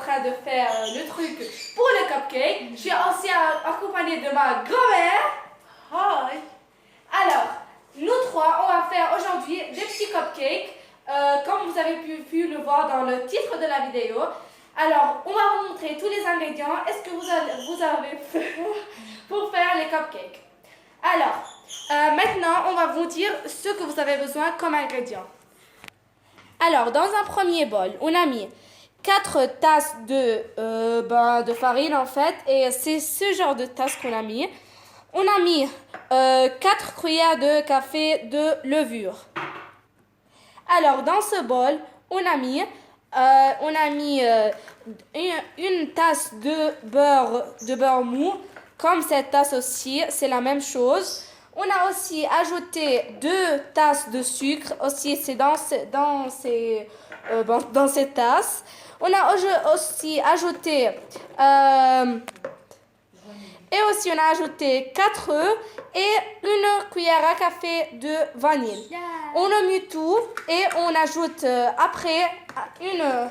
train de faire le truc pour le cupcake. Je suis aussi accompagnée de ma grand-mère. Hi. Alors, nous trois, on va faire aujourd'hui des petits cupcakes, comme vous avez pu le voir dans le titre de la vidéo. Alors, on va vous montrer tous les ingrédients. Est-ce que vous avez fait pour faire les cupcakes? Alors, maintenant, on va vous dire ce que vous avez besoin comme ingrédients. Alors, dans un premier bol, on a mis 4 tasses de farine en fait, et c'est ce genre de tasses qu'on a mis. On a mis 4 cuillères de café de levure. Alors, dans ce bol, on a mis une tasse de beurre mou, comme cette tasse aussi, c'est la même chose. On a aussi ajouté 2 tasses de sucre, aussi c'est dans ces tasses. On a aussi ajouté 4 œufs et une cuillère à café de vanille. Yeah. On a mis tout et on ajoute après une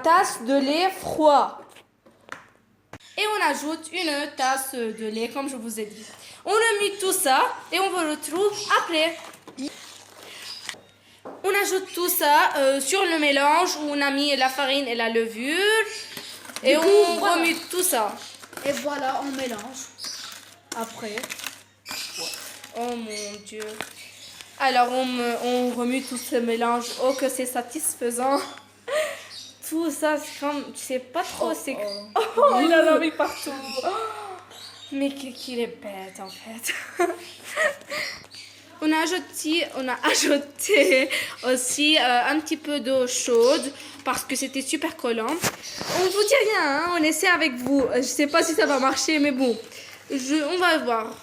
tasse de lait froid. Et on ajoute une tasse de lait, comme je vous ai dit. On a mis tout ça et on vous retrouve après. On ajoute tout ça sur le mélange où on a mis la farine et la levure. Et on remet tout ça. Et voilà, on mélange. Après. Oh mon Dieu. Alors on remue tout ce mélange. Oh que c'est satisfaisant. Tout ça, c'est comme, je sais pas trop, il en a mis partout. Mais qu'il est bête en fait. On a ajouté aussi un petit peu d'eau chaude parce que c'était super collant. On vous dit rien, hein, on essaie avec vous. Je sais pas si ça va marcher, mais bon, on va voir.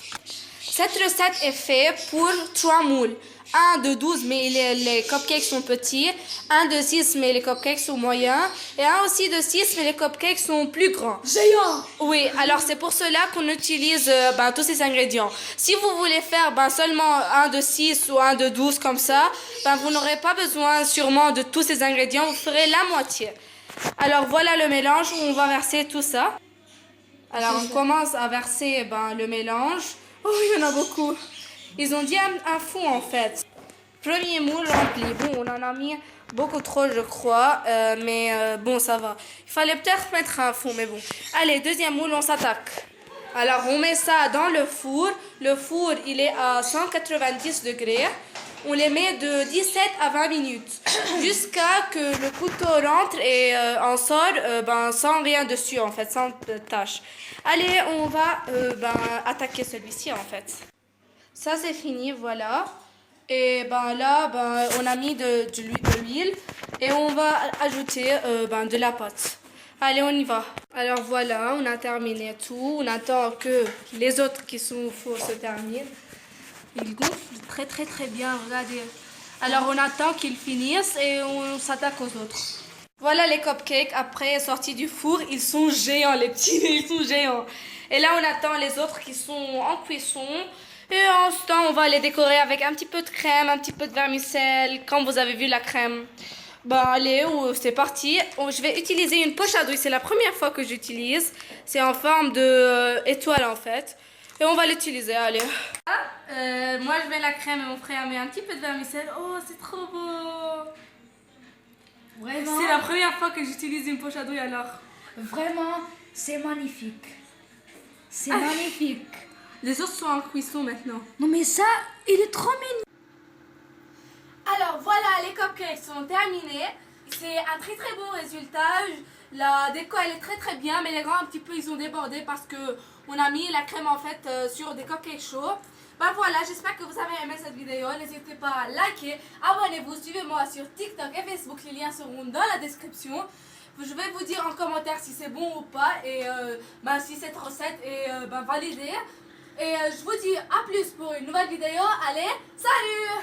Cette recette est faite pour 3 moules. Un de 12, mais les cupcakes sont petits. Un de 6, mais les cupcakes sont moyens. Et un aussi de 6, mais les cupcakes sont plus grands. Géant! Oui, alors c'est pour cela qu'on utilise tous ces ingrédients. Si vous voulez faire seulement un de 6 ou un de 12 comme ça, vous n'aurez pas besoin sûrement de tous ces ingrédients. Vous ferez la moitié. Alors voilà le mélange où on va verser tout ça. Alors on commence à verser le mélange. Oh, il y en a beaucoup. Ils ont dit un fond en fait. Premier moule rempli. Bon, on en a mis beaucoup trop, je crois. Mais bon, ça va. Il fallait peut-être mettre un fond, mais bon. Allez, deuxième moule, on s'attaque. Alors, on met ça dans le four. Le four, il est à 190 degrés. On les met de 17 à 20 minutes. Jusqu'à que le couteau rentre et en sort sans rien dessus, en fait, sans tache. Allez, on va attaquer celui-ci, en fait. Ça, c'est fini, voilà. Et là, on a mis de l'huile et on va ajouter de la pâte. Allez, on y va. Alors voilà, on a terminé tout. On attend que les autres qui sont au four se terminent. Ils gonflent très très très bien, regardez. Alors on attend qu'ils finissent et on s'attaque aux autres. Voilà les cupcakes après sortis du four. Ils sont géants, les petits, ils sont géants. Et là, on attend les autres qui sont en cuisson. Et en ce temps, on va les décorer avec un petit peu de crème, un petit peu de vermicelle, comme vous avez vu la crème. Allez, c'est parti. Je vais utiliser une poche à douille, c'est la première fois que j'utilise. C'est en forme de étoile en fait. Et on va l'utiliser, allez. Moi, je mets la crème et mon frère met un petit peu de vermicelle. Oh, c'est trop beau. Vraiment. C'est la première fois que j'utilise une poche à douille alors. Vraiment, c'est magnifique. C'est magnifique. Les autres sont en cuisson maintenant. Non mais ça, il est trop mignon. Alors voilà, les cupcakes sont terminés. C'est un très très beau résultat. La déco elle est très très bien, mais les grands un petit peu ils ont débordé parce que on a mis la crème en fait sur des cupcakes chauds. Voilà, j'espère que vous avez aimé cette vidéo. N'hésitez pas à liker, abonnez-vous, suivez-moi sur TikTok et Facebook. Les liens seront dans la description. Je vais vous dire en commentaire si c'est bon ou pas et si cette recette est validée. Et je vous dis à plus pour une nouvelle vidéo. Allez, salut!